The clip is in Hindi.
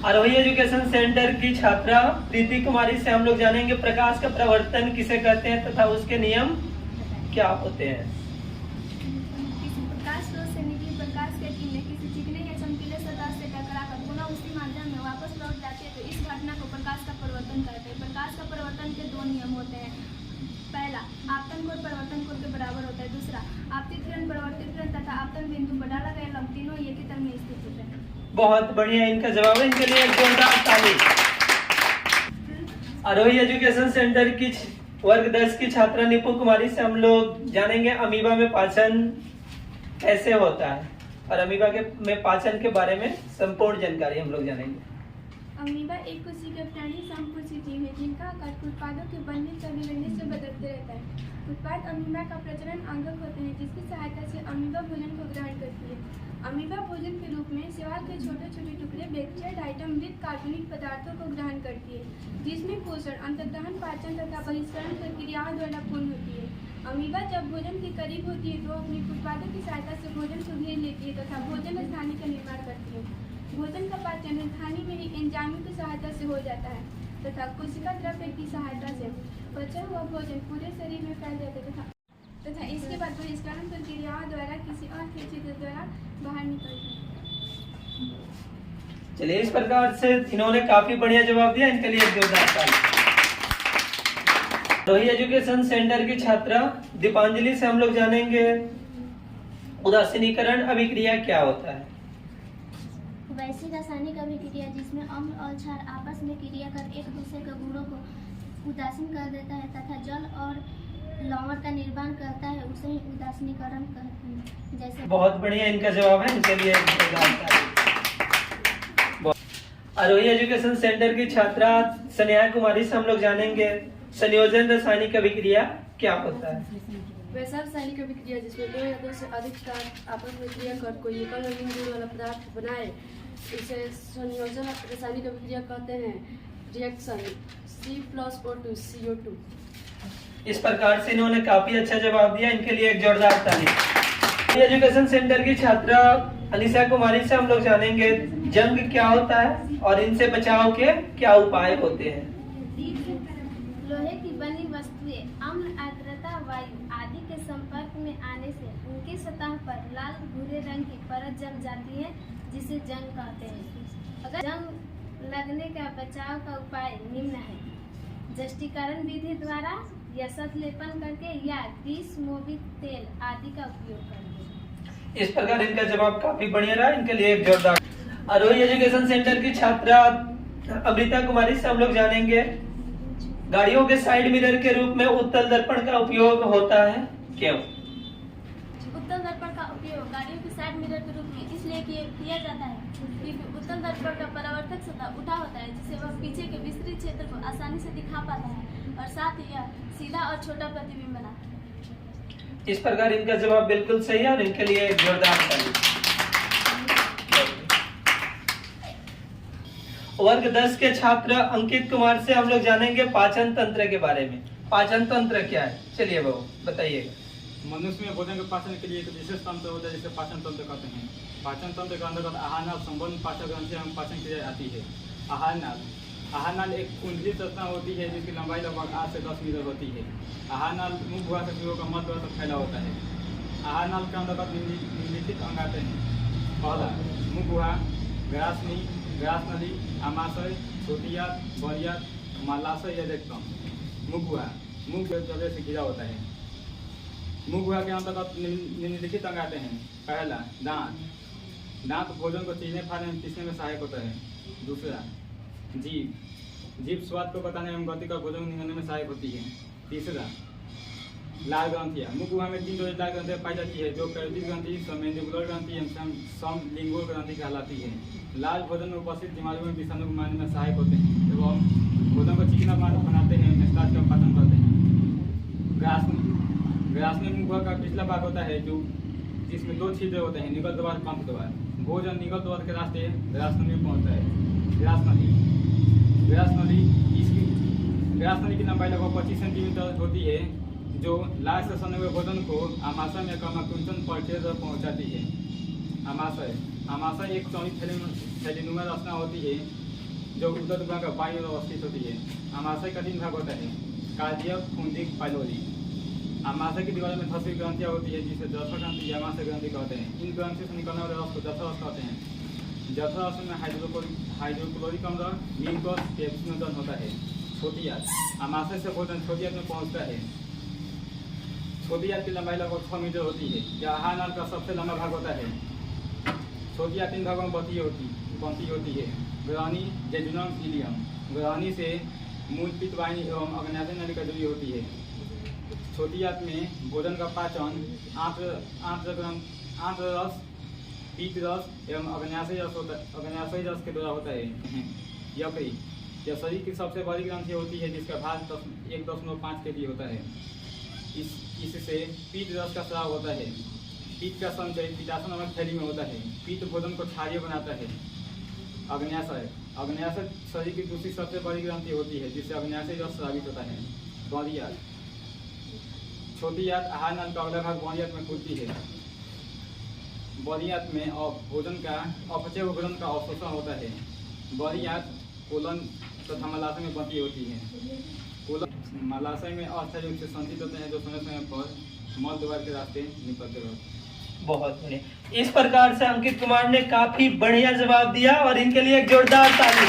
आरोही एजुकेशन सेंटर की छात्रा प्रीति कुमारी से हम लोग जानेंगे प्रकाश का प्रवर्तन किसे कहते हैं तथा उसके नियम क्या होते हैं। प्रकाश स्रोत से निकली प्रकाश की किरणें किसी चिकने या चमकीले सतह से टकराकर पुनः उसी माध्यम में वापस लौट जाती है तो इस घटना को प्रकाश का परिवर्तन कहते हैं। प्रकाश का परिवर्तन के दो नियम होते हैं। पहला, आपतन कोण परिवर्तन कोण के बराबर होता है। दूसरा, आपतित किरण परिवर्तित किरण तथा आपतन बिंदु पर डाला गया लंब तीनों एक ही तल में स्थित होते हैं। बहुत बढ़िया इनका जवाब है, इनके लिए एक जोरदार ताली। आरोही एजुकेशन सेंटर की वर्ग 10 की छात्रा निपु कुमारी से हम लोग जानेंगे अमीबा में पाचन कैसे होता है और अमीबा में पाचन के बारे में संपूर्ण जानकारी हम लोग जानेंगे। अमीबा एक कोशिकीय प्राणी समकोषी जीव है जिनका आकार उत्पादों के बनने चलने रहने से बदलते रहता है। उत्पाद अमीबा का प्रजनन अंगक होते हैं जिसकी सहायता से अमीबा भोजन को ग्रहण करती है। अमीबा भोजन के रूप में शैवाल के छोटे छोटे टुकड़े बैक्टीरियल आइटम मृत कार्बनिक पदार्थों को ग्रहण करती है जिसमें पोषण अंतर्दहन पाचन तथा बहिष्करण प्रक्रियाओं द्वारा पूर्ण होती है। अमीबा जब भोजन के करीब होती है तो अपनी उत्पादों की सहायता से भोजन को घेर लेती है तथा भोजन स्थानी का निर्माण करती है। भोजन का पाचन स्थानी में ही एंजाइमों की सहायता से हो जाता है तथा कोशिका द्रव्य की सहायता से पचा हुआ भोजन पूरे शरीर में फैल जाता है तथा इसके बाद बहिष्करण प्रक्रियाओं द्वारा किसी और छिद्र द्वारा बाहर निकलता है। चलिए, इस प्रकार से इन्होंने काफी बढ़िया जवाब दिया, इनके लिए एक जोरदार ताली। आरोही एजुकेशन सेंटर की छात्रा दीपांजलि से हम लोग जानेंगे उदासीनीकरण अभिक्रिया क्या होता है। वैसी रासायनिक अभिक्रिया जिसमें अम्ल और क्षार आपस में क्रिया कर एक दूसरे के गुणों को उदासीन कर देता है तथा जल और लवण का निर्माण करता है उसे ही उदासीनीकरण कहते हैं। जैसे बहुत बढ़िया इनका जवाब है, इनके लिए एक जोरदार ताली। आरोही एजुकेशन सेंटर की छात्रा स्नेहा कुमारी से हम लोग जानेंगे संयोजन रासायनिक अभिक्रिया क्या होता है। वैसा रासायनिक अभिक्रिया जिसमें दो या दो से अधिक स्टार्च आपस में क्रिया कर कोई एकल रंगीन गुण वाला पदार्थ बनाए इसे संयोजन रासायनिक अभिक्रिया कहते हैं। Reaction C+O2 CO2। इस प्रकार से इन्होंने काफी अच्छा जवाब दिया, इनके लिए एक जोरदार ताली। एजुकेशन सेंटर की छात्रा अनिशा कुमारी से हम लोग जानेंगे जंग क्या होता है और इनसे बचाव के क्या उपाय होते हैं। लोहे की बनी वस्तुएं अम्ल आर्द्रता वायु आदि के संपर्क में आने से उनकी सतह पर लाल भूरे रंग की परत जम जाती है जिसे जंग कहते हैं। अगर जंग लगने का बचाव का उपाय निम्न है। जस्टीकरण विधि द्वारा या सतलेपन करके या ग्रीस मोबिक तेल आदि का उपयोग करके। इस प्रकार इनका जवाब काफी बढ़िया रहा, इनके लिए एक जोरदार। आरोही एजुकेशन सेंटर की छात्रा अमृता कुमारी से हम लोग जानेंगे गाड़ियों के साइड मिरर के रूप में उत्तल दर्पण का उपयोग होता है क्यों। उत्तल दर्पण का उपयोग गाड़ियों के साइड मिरर के रूप में इसलिए किया जाता है क्योंकि उत्तल दर्पण का परावर्तक सतह उठा होता है जिससे वह पीछे के विस्तृत क्षेत्र को आसानी से दिखा पाता है और साथ ही यह सीधा और छोटा प्रतिबिंब बनाता है। इस प्रकार इनका जवाब बिल्कुल सही है और इनके लिए एक जोरदार ताली। वर्ग 10 के छात्र अंकित कुमार से हम लोग जानेंगे पाचन तंत्र के बारे में। पाचन तंत्र क्या है, चलिए बाबू बताइएगा। मनुष्य में भोजन के पाचन के लिए एक विशेष तंत्र होता है जिसे पाचन तंत्र कहते हैं। पाचन तंत्र के अंतर्गत आहार नाल संबंध पाचन ग्रंथि से हम पाचन क्रिया आती है। आहार नाल एक कुंडली संरचना होती है जिसकी लंबाई लगभग 8 से 10 मीटर होती है। आहार नाल मुख गुहा से जीवों का मध्य द्वार तक फैला होता है। आहार नाल के अंतर्गत निम्नलिखित अंग आते हैं। पहला, मुख गुहा, ग्रासनी, ग्रास नली, आमाशय, छोटी आंत, बड़ी आंत, मलाशय या रेक्टम। मुख गुहा मुख जगह से घिरा होता है। मुख गुहा के अंतर्गत निम्नलिखित अंग आते हैं। पहला, दांत। दांत भोजन को चीरने फाड़ने में पीसने में सहायक होता है। दूसरा, जीभ। जीभ स्वाद को बताने एवं गति का भोजन निगलने में सहायक होती है। तीसरा, लाल ग्रंथियाँ। मुख गुहा में 3 लाल ग्रंथियाँ पाई जाती है जो कैरोटिड ग्रंथि, सबमेंडिबुलर ग्रंथि एवं सबलिंगुअल ग्रंथि कहलाती है। लाल भोजन में उपस्थित बीमारियों में विषाणु को मारने में सहायक होते हैं एवं भोजन को चिकना बनाते हैं, स्टार्च का पाचन करते हैं। ग्रास में मुख गुहा का पिछला भाग होता है जो जिसमें 2 छिद्र होते हैं, निगल द्वार, पंख द्वार। भोजन निगल द्वार के रास्ते ग्रास नली में पहुँचता है। ग्रास नली की लंबाई लगभग 25 सेंटीमीटर होती है जो लाल से सने हुए भोजन को आमाशय में कमाकुंचन प्रक्रिया तक पहुँचाती है। आमाशय एक चौड़ी थैलीनुमा रचना होती है जो उदर का बाई ओर अवस्थित होती है। आमाशय का 3 भाग होता है, कार्डियक, फुंडिक, पाइलोरी। आमाशय की दीवार में 10 ग्रंथियाँ होती है जिसे जठर ग्रंथि या आमाशय ग्रंथि कहते हैं। इन ग्रंथि से निकलने वाले रस को जठर रस कहते हैं। जठर रस में हाइड्रोक्लोरिक अम्ल, म्यूकस, कैप्सिनोजन होता है। छोटी आंत, आमाशय से भोजन छोटी आंत में पहुंचता है। छोटी आंत की लंबाई लगभग 6 मीटर होती है। यह आहार नाल का सबसे लंबा भाग होता है। छोटी आंत 3 भागों में बंटी होती है, ग्रहणी, जेजुनम, इलियम। ग्रहणी से मूल पित्त वाहिनी एवं अग्न्याशय नली का जुड़ी होती है। छोटी आंत में भोजन का पाचन आंत्र रस, पित्त रस एवं अग्न्याशय रस के द्वारा होता है। यकृ, यह शरीर की सबसे बड़ी ग्रंथि होती है जिसका भार 1.5 kg होता है। इससे पित्त रस का स्राव होता है। पित्त का संचय पित्ताशय नामक थैली में होता है। पित्त भोजन को क्षारीय बनाता है। अग्न्याशय, अग्न्याशय शरीर की दूसरी सबसे बड़ी ग्रंथि होती है जिससे अग्न्याशय रस स्रावित होता है। बड़ी आंत, छोटी आंत आहार नाल का अगला भाग बड़ी आंत में खुलती है। बड़ी आंत में भोजन का अपचय भोजन का अवशोषण होता है। बड़ी आंत कोलन तथा मलाशय में बंटी होती है। कोलन मलाशय में अस्थायी रूप से संचित होते हैं जो समय समय पर मल द्वार के रास्ते निकलते रहते हैं। बहुत बढ़िया। इस प्रकार से अंकित कुमार ने काफी बढ़िया जवाब दिया और इनके लिए एक जोरदार ताली।